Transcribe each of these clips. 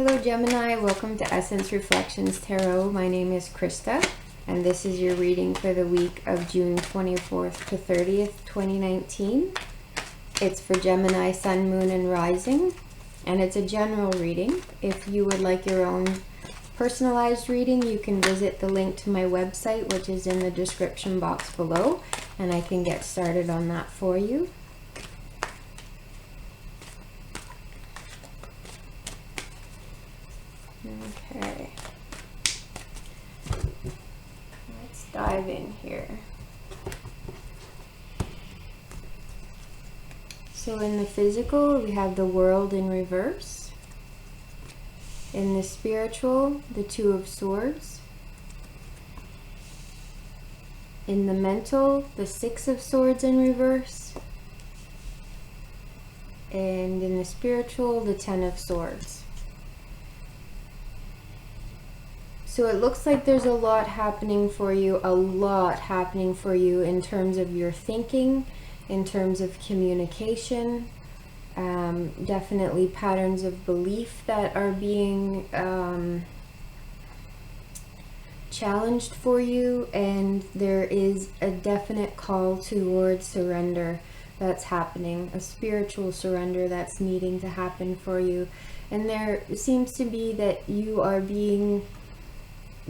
Hello Gemini, welcome to Essence Reflections Tarot. My name is Krista, and this is your reading for the week of June 24th to 30th, 2019. It's for Gemini, Sun, Moon, and Rising, and it's a general reading. If you would like your own personalized reading, you can visit the link to my website, which is in the description box below, and I can get started on that for you. Okay, let's dive in here. So in the physical, we have the World in reverse. In the spiritual, the Two of Swords. In the mental, the Six of Swords in reverse. And in the spiritual, the Ten of Swords. So it looks like there's a lot happening for you in terms of your thinking, in terms of communication, definitely patterns of belief that are being challenged for you, and there is a definite call towards surrender that's happening, a spiritual surrender that's needing to happen for you. And there seems to be that you are being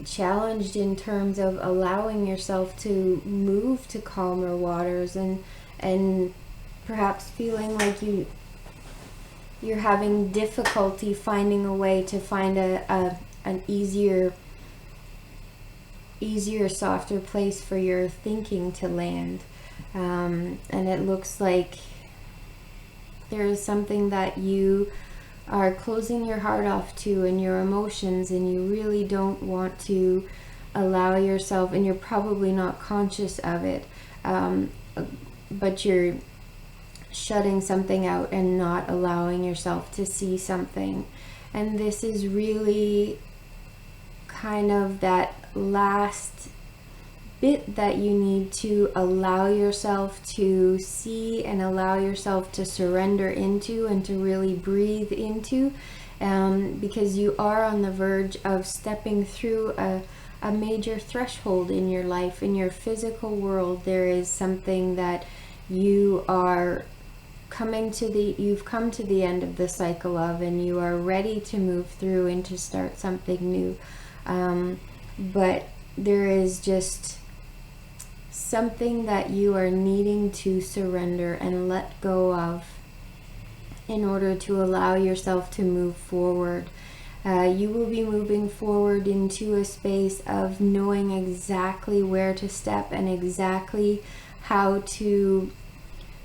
challenged in terms of allowing yourself to move to calmer waters, and perhaps feeling like you're having difficulty finding a way to find an easier, softer place for your thinking to land. And it looks like there is something that you are closing your heart off to, and your emotions, and you really don't want to allow yourself, and you're probably not conscious of it, but you're shutting something out and not allowing yourself to see something. And this is really kind of that last bit that you need to allow yourself to see and allow yourself to surrender into and to really breathe into, because you are on the verge of stepping through a major threshold in your life. In your physical world, there is something that you are you've come to the end of the cycle of, and you are ready to move through and to start something new. But there is just something that you are needing to surrender and let go of in order to allow yourself to move forward. You will be moving forward into a space of knowing exactly where to step and exactly how to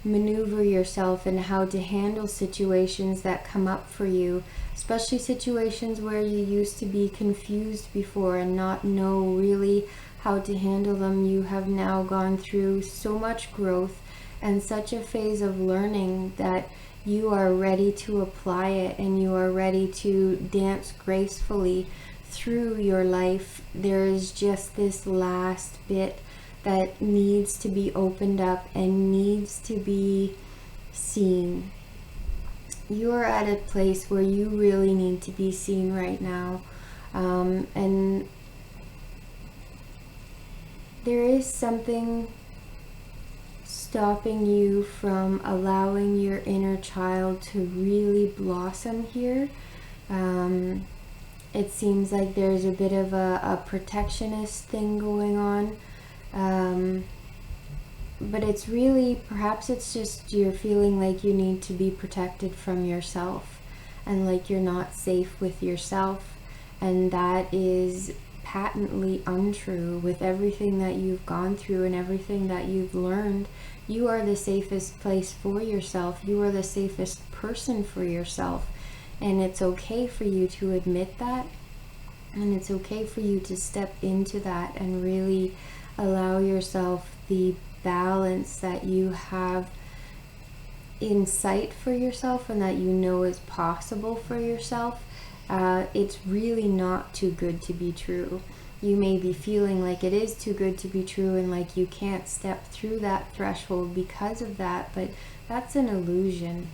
maneuver yourself and how to handle situations that come up for you, especially situations where you used to be confused before and not know really how to handle them. You have now gone through so much growth and such a phase of learning that you are ready to apply it, and you are ready to dance gracefully through your life. There is just this last bit that needs to be opened up and needs to be seen. You are at a place where you really need to be seen right now, and there is something stopping you from allowing your inner child to really blossom here. It seems like there's a bit of a protectionist thing going on, but it's really, perhaps it's just you're feeling like you need to be protected from yourself, and like you're not safe with yourself, and that is patently untrue. With everything that you've gone through and everything that you've learned, you are the safest place for yourself. You are the safest person for yourself, and it's okay for you to admit that, and it's okay for you to step into that and really allow yourself the balance that you have in sight for yourself and that you know is possible for yourself. It's really not too good to be true. You may be feeling like it is too good to be true and like you can't step through that threshold because of that, but that's an illusion.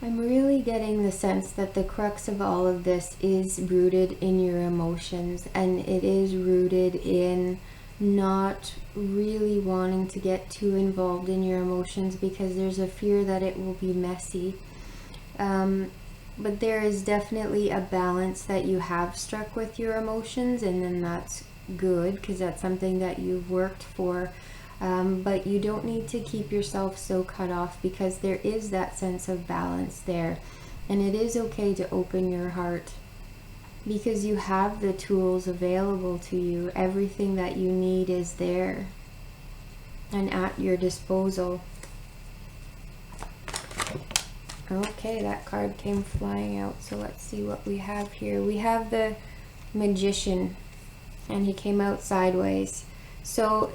I'm really getting the sense that the crux of all of this is rooted in your emotions, and it is rooted in not really wanting to get too involved in your emotions because there's a fear that it will be messy. But there is definitely a balance that you have struck with your emotions, and then that's good because that's something that you've worked for. But you don't need to keep yourself so cut off because there is that sense of balance there. And it is okay to open your heart because you have the tools available to you. Everything that you need is there and at your disposal. Okay, that card came flying out. So let's see what we have here. We have the Magician, and he came out sideways. So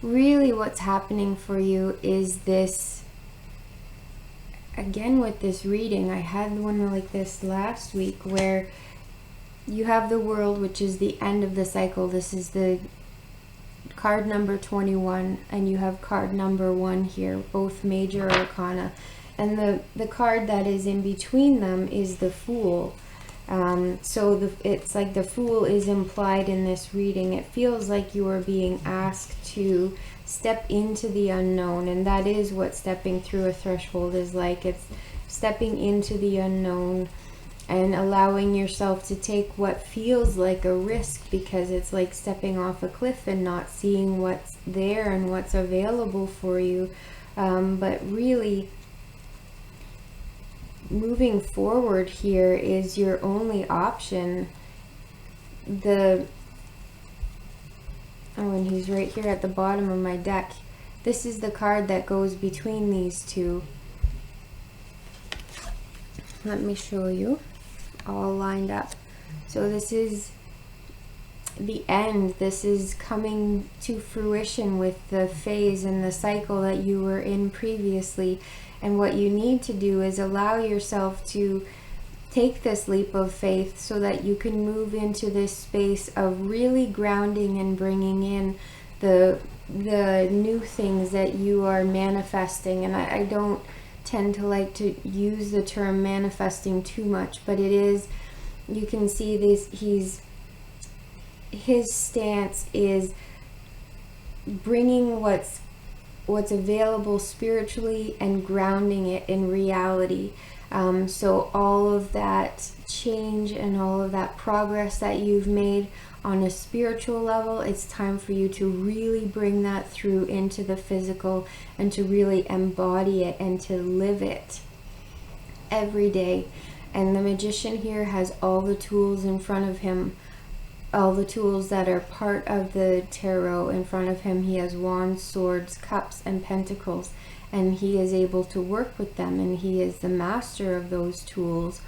really what's happening for you is this, again with this reading, I had one like this last week where you have the World, which is the end of the cycle. This is the card number 21, and you have card number 1 here, both major arcana. And the card that is in between them is the Fool. It's like the Fool is implied in this reading. It feels like you are being asked to step into the unknown, and that is what stepping through a threshold is like. It's stepping into the unknown and allowing yourself to take what feels like a risk, because it's like stepping off a cliff and not seeing what's there and what's available for you. But really, moving forward here is your only option. And he's right here at the bottom of my deck. This is the card that goes between these two. Let me show you, all lined up. So this is the end. This is coming to fruition with the phase and the cycle that you were in previously. And what you need to do is allow yourself to take this leap of faith so that you can move into this space of really grounding and bringing in the new things that you are manifesting. And I don't tend to like to use the term manifesting too much, but it is, you can see this, his stance is bringing what's available spiritually and grounding it in reality. So all of that change and all of that progress that you've made on a spiritual level, it's time for you to really bring that through into the physical and to really embody it and to live it every day. And the Magician here has all the tools in front of him, all the tools that are part of the tarot in front of him. He has wands, swords, cups, and pentacles, and he is able to work with them, and he is the master of those tools.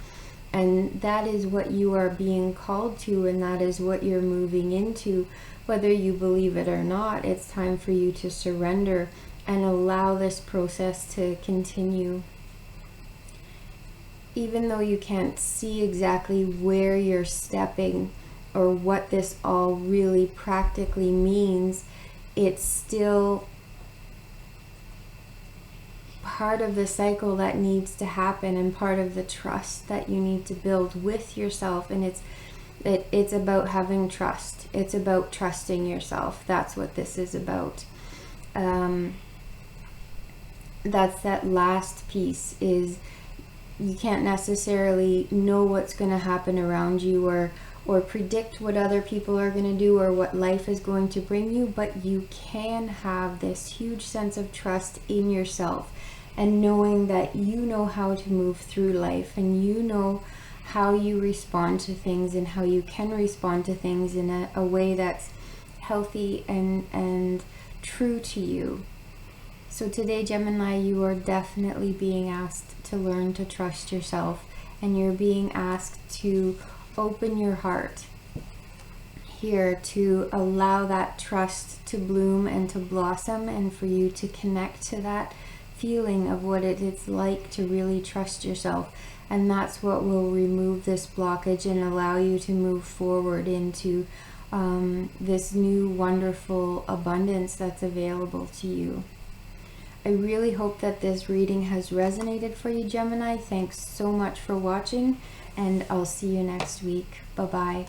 And that is what you are being called to, and that is what you're moving into. Whether you believe it or not, it's time for you to surrender and allow this process to continue. Even though you can't see exactly where you're stepping or what this all really practically means, it's still part of the cycle that needs to happen and part of the trust that you need to build with yourself. And it's about having trust. It's about trusting yourself. That's what this is about. That's that last piece, is you can't necessarily know what's going to happen around you or predict what other people are going to do or what life is going to bring you, but you can have this huge sense of trust in yourself and knowing that you know how to move through life, and you know how you respond to things and how you can respond to things in a way that's healthy and true to you. So today, Gemini, you are definitely being asked to learn to trust yourself, and you're being asked to open your heart here, to allow that trust to bloom and to blossom, and for you to connect to that feeling of what it's like to really trust yourself. And that's what will remove this blockage and allow you to move forward into this new wonderful abundance that's available to you. I really hope that this reading has resonated for you, Gemini. Thanks so much for watching, and I'll see you next week. Bye-bye.